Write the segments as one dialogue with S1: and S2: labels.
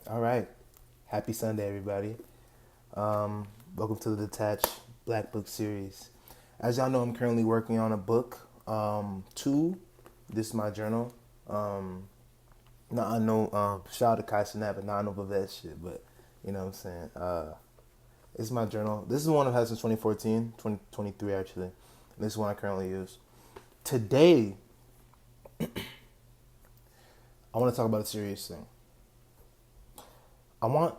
S1: All right. Happy Sunday, everybody. Welcome to the Detached Black Book Series. As y'all know, I'm currently working on a book. Two, this is my journal. Not I know, shout out to Kai Sinat, but not I know Vivette shit, but you know what I'm saying? It's my journal. This is one I've had since 2014, 2023 actually. This is one I currently use. Today, I want to talk about a serious thing. I want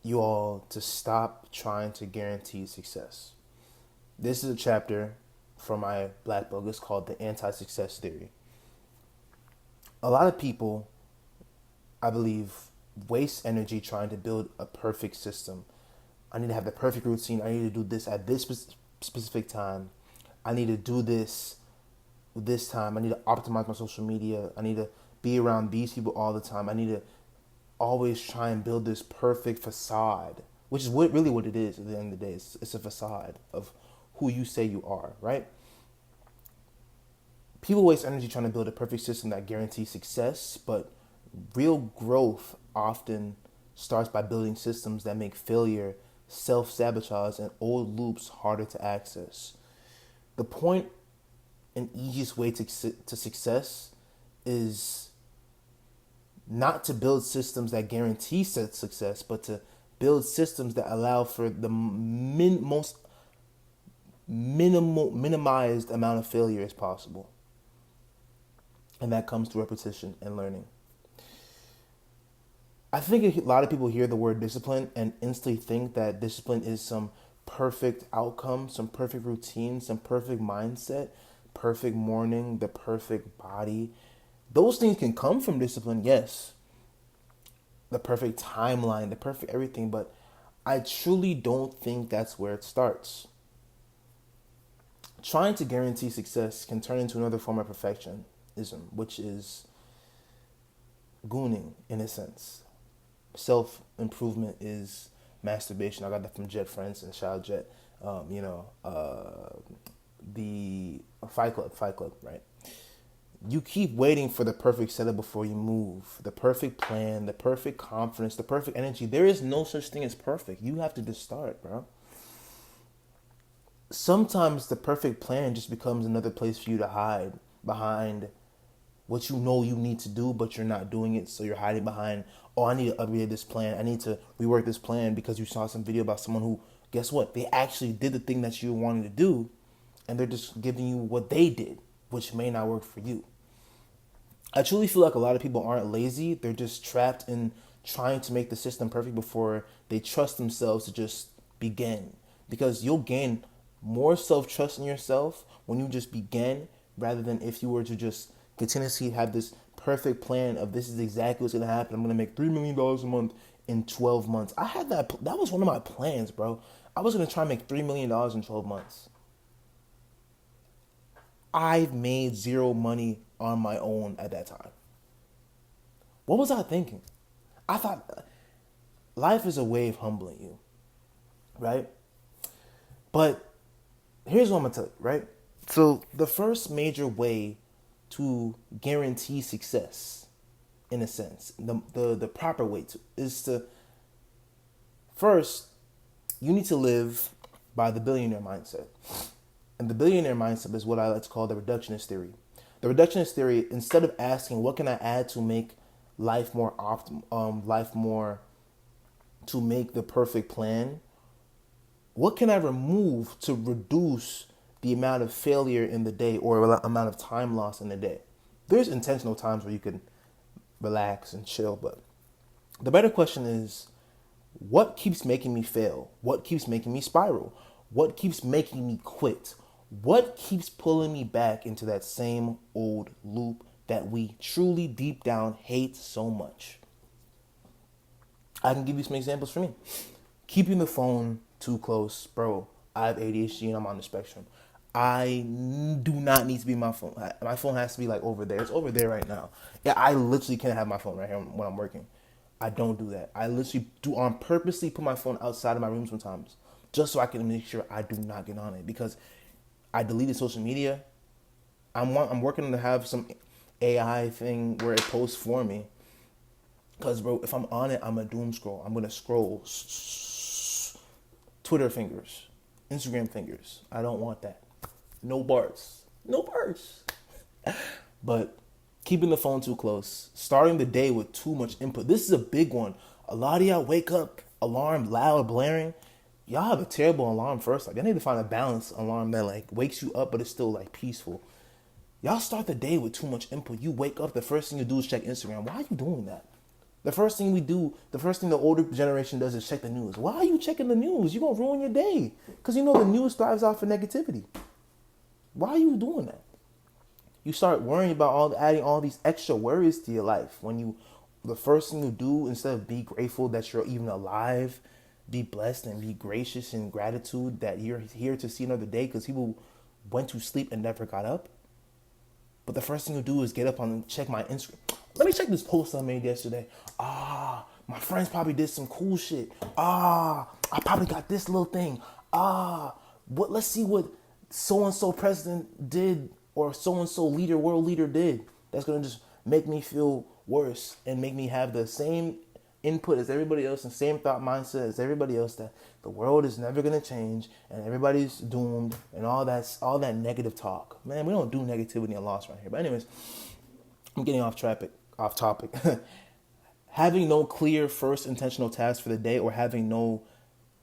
S1: you all to stop trying to guarantee success. This is a chapter from my black book. It's called The Anti-Success Theory. A lot of people, I believe, waste energy trying to build a perfect system. I need to have the perfect routine. I need to do this at this specific time. I need to do this time. I need to optimize my social media. I need to be around these people all the time. I need to always try and build this perfect facade, which is really what it is at the end of the day. It's a facade of who you say you are, right? People waste energy trying to build a perfect system that guarantees success, but real growth often starts by building systems that make failure, self sabotage, and old loops harder to access. The point and easiest way to success is not to build systems that guarantee success, but to build systems that allow for the most minimized amount of failure as possible. And that comes through repetition and learning. I think a lot of people hear the word discipline and instantly think that discipline is some perfect outcome, some perfect routine, some perfect mindset, perfect morning, the perfect body. Those things can come from discipline, yes. The perfect timeline, the perfect everything, but I truly don't think that's where it starts. Trying to guarantee success can turn into another form of perfectionism, which is gooning in a sense. Self improvement is masturbation. I got that from Jet Friends and Child Jet. The Fight Club, right? You keep waiting for the perfect setup before you move, the perfect plan, the perfect confidence, the perfect energy. There is no such thing as perfect. You have to just start, bro. Sometimes the perfect plan just becomes another place for you to hide behind what you know you need to do, but you're not doing it. So you're hiding behind, oh, I need to upgrade this plan. I need to rework this plan because you saw some video about someone who, guess what? They actually did the thing that you wanted to do, and they're just giving you what they did, which may not work for you. I truly feel like a lot of people aren't lazy. They're just trapped in trying to make the system perfect before they trust themselves to just begin. Because you'll gain more self-trust in yourself when you just begin rather than if you were to just continuously have this perfect plan of this is exactly what's going to happen. I'm going to make $3 million a month in 12 months. I had that. That was one of my plans, bro. I was going to try and make $3 million in 12 months. I made zero money on my own at that time. What was I thinking? I thought life is a way of humbling you, right? But here's what I'm gonna tell you, right? So the first major way to guarantee success, in a sense, the proper way to is to first you need to live by the billionaire mindset. And the billionaire mindset is what I like to call the reductionist theory. The reductionist theory, instead of asking what can I add to make life more life more to make the perfect plan, what can I remove to reduce the amount of failure in the day or amount of time lost in the day? There's intentional times where you can relax and chill, but the better question is, what keeps making me fail? What keeps making me spiral? What keeps making me quit? What keeps pulling me back into that same old loop that we truly deep down hate so much? I can give you some examples for me. Keeping the phone too close, bro. I have ADHD and I'm on the spectrum. I do not need to be my phone. My phone has to be like over there. It's over there right now. Yeah, I literally can't have my phone right here when I'm working. I don't do that. I literally do on purposely put my phone outside of my room sometimes, just so I can make sure I do not get on it because I deleted social media. I'm working to have some AI thing where it posts for me, Because, bro, if I'm on it, I'm a doom scroll. I'm going to scroll Twitter fingers, Instagram fingers. I don't want that. No bars. No bars. But keeping the phone too close, starting the day with too much input. This is a big one. A lot of y'all wake up, alarm loud, blaring. Y'all have a terrible alarm first. Like, I need to find a balanced alarm that like wakes you up, but it's still like peaceful. Y'all start the day with too much input. You wake up, the first thing you do is check Instagram. Why are you doing that? The first thing we do, the first thing the older generation does is check the news. Why are you checking the news? You're going to ruin your day. Because you know the news thrives off of negativity. Why are you doing that? You start worrying about adding all these extra worries to your life. When the first thing you do, instead of be grateful that you're even alive, be blessed and be gracious in gratitude that you're here to see another day, because people went to sleep and never got up. But the first thing you do is get up and check my Instagram. Let me check this post I made yesterday. My friends probably did some cool shit. I probably got this little thing. Let's see what so and so president did, or so and so leader, world leader did. That's gonna just make me feel worse and make me have the same input as everybody else and same thought mindset as everybody else, that the world is never gonna change and everybody's doomed and all that negative talk. Man, we don't do negativity and loss right here. But anyways, I'm getting off topic. Having no clear first intentional task for the day, or having no,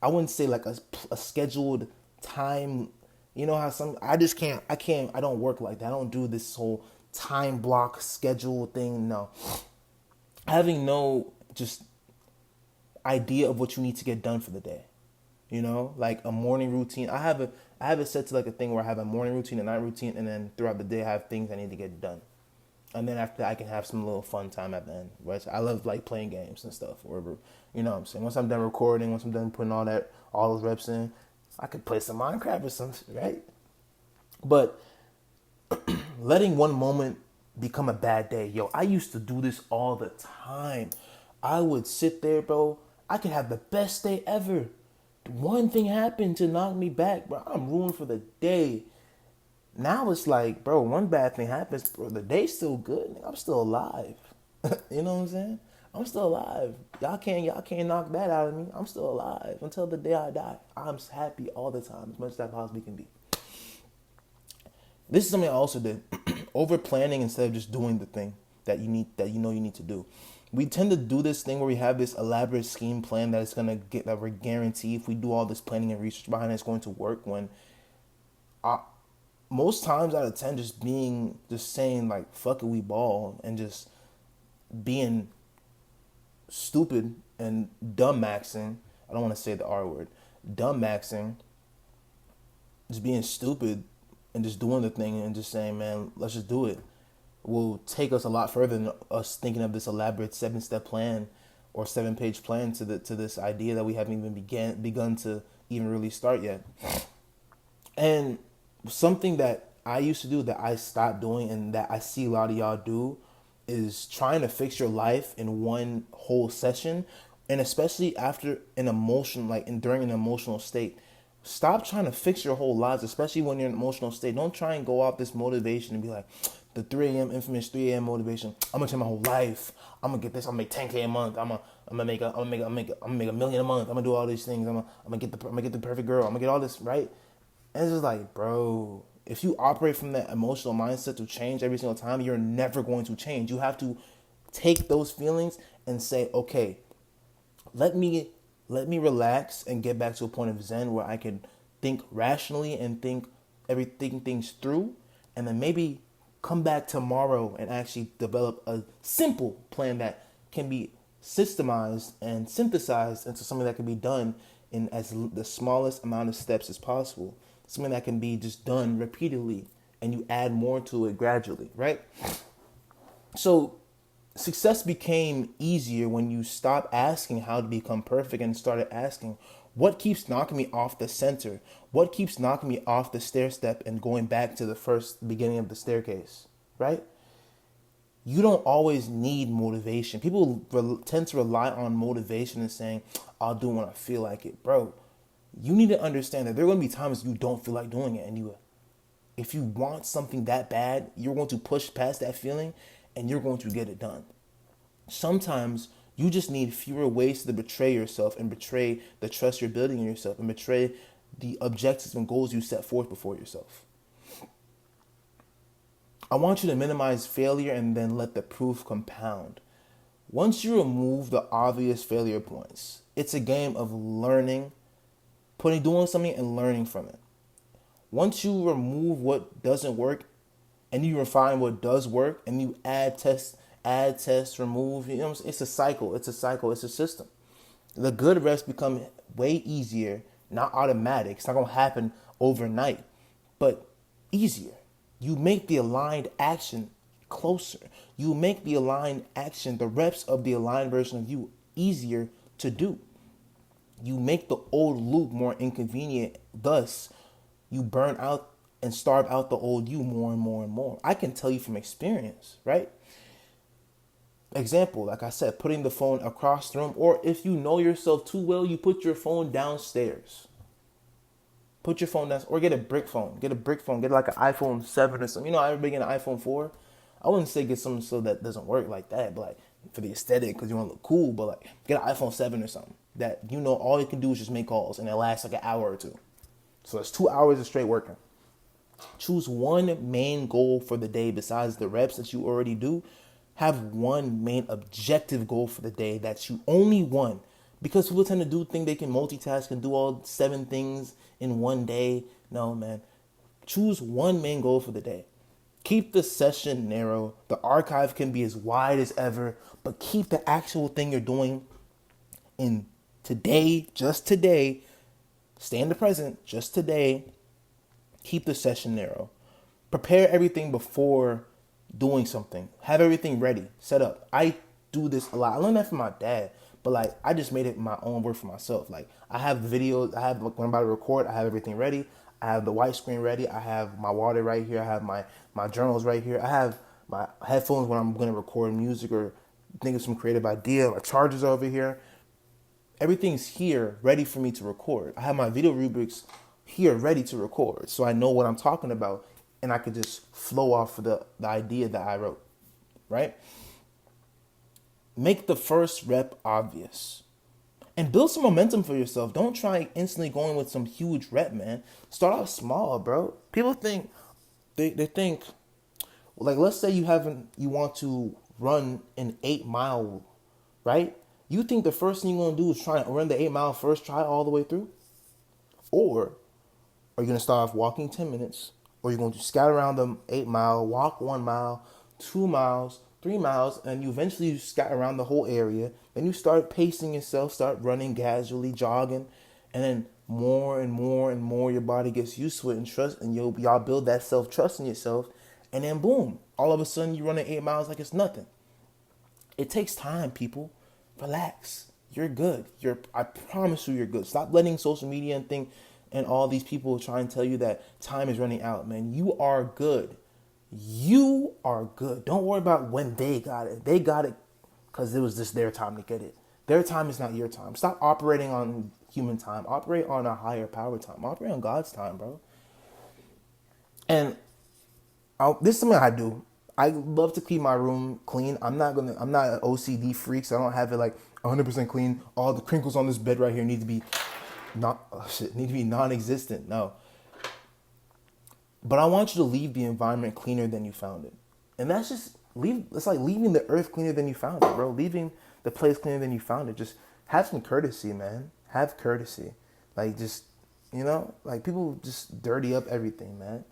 S1: I wouldn't say like a scheduled time. You know how I don't work like that. I don't do this whole time block schedule thing. No. Having no just idea of what you need to get done for the day. You know, like a morning routine. I have it set to like a thing where I have a morning routine, a night routine, and then throughout the day I have things I need to get done. And then after that, I can have some little fun time at the end. Right? I love like playing games and stuff. Wherever, you know what I'm saying? Once I'm done recording, once I'm done putting all those reps in, I could play some Minecraft or something, right? But letting one moment become a bad day. Yo, I used to do this all the time. I would sit there, bro. I could have the best day ever. One thing happened to knock me back, bro. I'm ruined for the day. Now it's like, bro, one bad thing happens, bro, the day's still good. I'm still alive. You know what I'm saying? I'm still alive. Y'all can't knock that out of me. I'm still alive until the day I die. I'm happy all the time, as much as I possibly can be. This is something I also did. Over planning instead of just doing the thing that you need to do. We tend to do this thing where we have this elaborate scheme plan that we're guaranteed if we do all this planning and research behind it, it's going to work, when most times out of 10 just saying like fuck it, we ball, and just being stupid and dumb maxing. I don't want to say the R word. Dumb maxing. Just being stupid and just doing the thing and just saying, man, let's just do it, will take us a lot further than us thinking of this elaborate 7-step plan or 7-page plan to this idea that we haven't even begun to even really start yet. And something that I used to do that I stopped doing and that I see a lot of y'all do is trying to fix your life in one whole session, and especially after an emotion, during an emotional state. Stop trying to fix your whole lives, especially when you're in an emotional state. Don't try and go off this motivation and be like, the 3 a.m. infamous 3 a.m. motivation. I'm gonna change my whole life. I'm gonna get this. I'm gonna make 10K a month. I'm gonna make $1 million a month. I'm gonna do all these things. I'm gonna get the perfect girl. I'm gonna get all this right. And it's just like, bro, if you operate from that emotional mindset to change every single time, you're never going to change. You have to take those feelings and say, okay, let me relax and get back to a point of zen where I can think rationally and think things through, and then maybe come back tomorrow and actually develop a simple plan that can be systemized and synthesized into something that can be done in the smallest amount of steps as possible. Something that can be just done repeatedly, and you add more to it gradually, right? So success became easier when you stopped asking how to become perfect and started asking, what keeps knocking me off the center? What keeps knocking me off the stair step and going back to the first beginning of the staircase, right? You don't always need motivation. People tend to rely on motivation and saying, I'll do it when I feel like it. Bro, you need to understand that there are going to be times you don't feel like doing it. And if you want something that bad, you're going to push past that feeling and you're going to get it done. Sometimes You just need fewer ways to betray yourself and betray the trust you're building in yourself and betray the objectives and goals you set forth before yourself. I want you to minimize failure and then let the proof compound. Once you remove the obvious failure points, it's a game of learning, doing something and learning from it. Once you remove what doesn't work and you refine what does work and you add test, remove, it's a cycle, it's a system. The good reps become way easier, not automatic. It's not going to happen overnight, but easier. You make the aligned action closer. You make the aligned action, the reps of the aligned version of you, easier to do. You make the old loop more inconvenient. Thus, you burn out and starve out the old you more and more and more. I can tell you from experience, right? Example, like I said, putting the phone across the room, or if you know yourself too well, you put your phone downstairs. Put your phone down, or get a brick phone. Get like an iPhone 7 or something. Everybody get an iPhone 4. I wouldn't say get something so that doesn't work like that, but like for the aesthetic, because you want to look cool. But like get an iPhone 7 or something that all you can do is just make calls, and it lasts like an hour or two. So it's 2 hours of straight working. Choose one main goal for the day besides the reps that you already do. Have one main objective goal for the day that you only want. Because people tend to think they can multitask and do all 7 things in one day. No, man. Choose one main goal for the day. Keep the session narrow. The archive can be as wide as ever, but keep the actual thing you're doing in today, just today. Stay in the present, just today. Keep the session narrow. Prepare everything before doing something. Have everything ready, set up. I do this a lot. I learned that from my dad. But like, I just made it my own work for myself. Like, I have videos. I have, when I'm about to record, I have everything ready. I have the white screen ready. I have my water right here. I have my journals right here. I have my headphones when I'm going to record music or think of some creative idea. My chargers over here. Everything's here ready for me to record. I have my video rubrics here ready to record. So I know what I'm talking about. And I could just flow off of the idea that I wrote. Right? Make the first rep obvious. And build some momentum for yourself. Don't try instantly going with some huge rep, man. Start out small, bro. People think, they think, like, let's say you want to run an 8-mile, right? You think the first thing you're going to do is try and run the 8-mile first try all the way through? Or are you going to start off walking 10 minutes? Or you're going to scout around the 8-mile, walk 1 mile, 2 miles, 3 miles, and you eventually scout around the whole area. Then you start pacing yourself, start running casually, jogging, and then more and more and more your body gets used to it and trust, and y'all build that self-trust in yourself, and then boom, all of a sudden you're running 8 miles like it's nothing. It takes time, people. Relax. You're good. I promise you're good. Stop letting social media and all these people try and tell you that time is running out, man. You are good. You are good. Don't worry about when they got it. They got it because it was just their time to get it. Their time is not your time. Stop operating on human time. Operate on a higher power time. Operate on God's time, bro. And this is something I do. I love to keep my room clean. I'm not an OCD freak, so I don't have it like 100% clean. All the crinkles on this bed right here need to be non-existent. No. But I want you to leave the environment cleaner than you found it. And that's just it's like leaving the earth cleaner than you found it, bro. Leaving the place cleaner than you found it. Just have some courtesy, man. Have courtesy. Like just, like people just dirty up everything, man.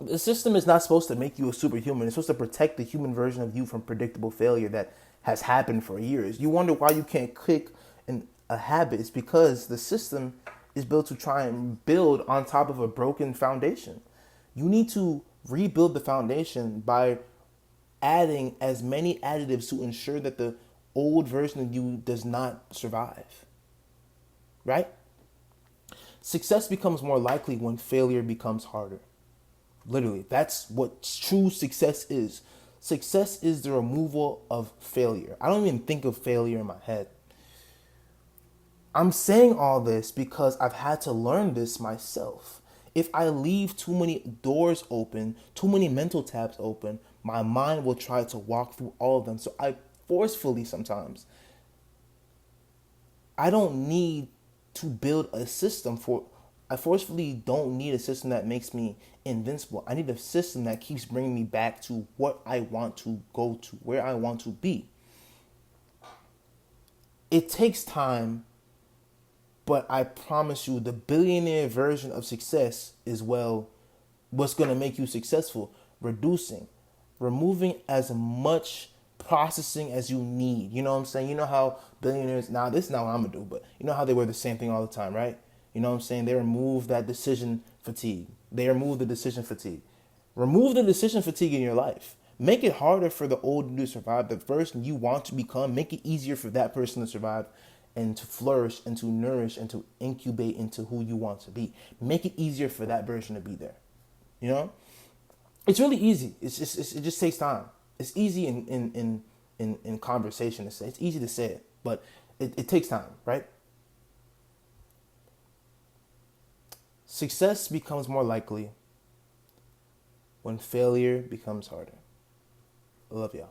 S1: The system is not supposed to make you a superhuman. It's supposed to protect the human version of you from predictable failure that has happened for years. You wonder why you can't kick a habit. It's because the system is built to try and build on top of a broken foundation. You need to rebuild the foundation by adding as many additives to ensure that the old version of you does not survive. Right? Success becomes more likely when failure becomes harder. Literally, that's what true success is. Success is the removal of failure. I don't even think of failure in my head. I'm saying all this because I've had to learn this myself. If I leave too many doors open, too many mental tabs open, my mind will try to walk through all of them. So I forcefully sometimes. I don't need to build a system for. I forcefully don't need a system that makes me invincible. I need a system that keeps bringing me back to what I want to go to, where I want to be. It takes time, but I promise you, the billionaire version of success is, well, what's going to make you successful. Removing as much processing as you need. You know what I'm saying? You know how billionaires, now this is not what I'm going to do, but you know how they wear the same thing all the time, right? You know what I'm saying? They remove that decision fatigue. They remove the decision fatigue. Remove the decision fatigue in your life. Make it harder for the old to survive. The person you want to become, make it easier for that person to survive and to flourish and to nourish and to incubate into who you want to be. Make it easier for that person to be there. You know? It's really easy. It just takes time. It's easy in conversation to say. It's easy to say it, but it takes time, right? Success becomes more likely when failure becomes harder. I love y'all.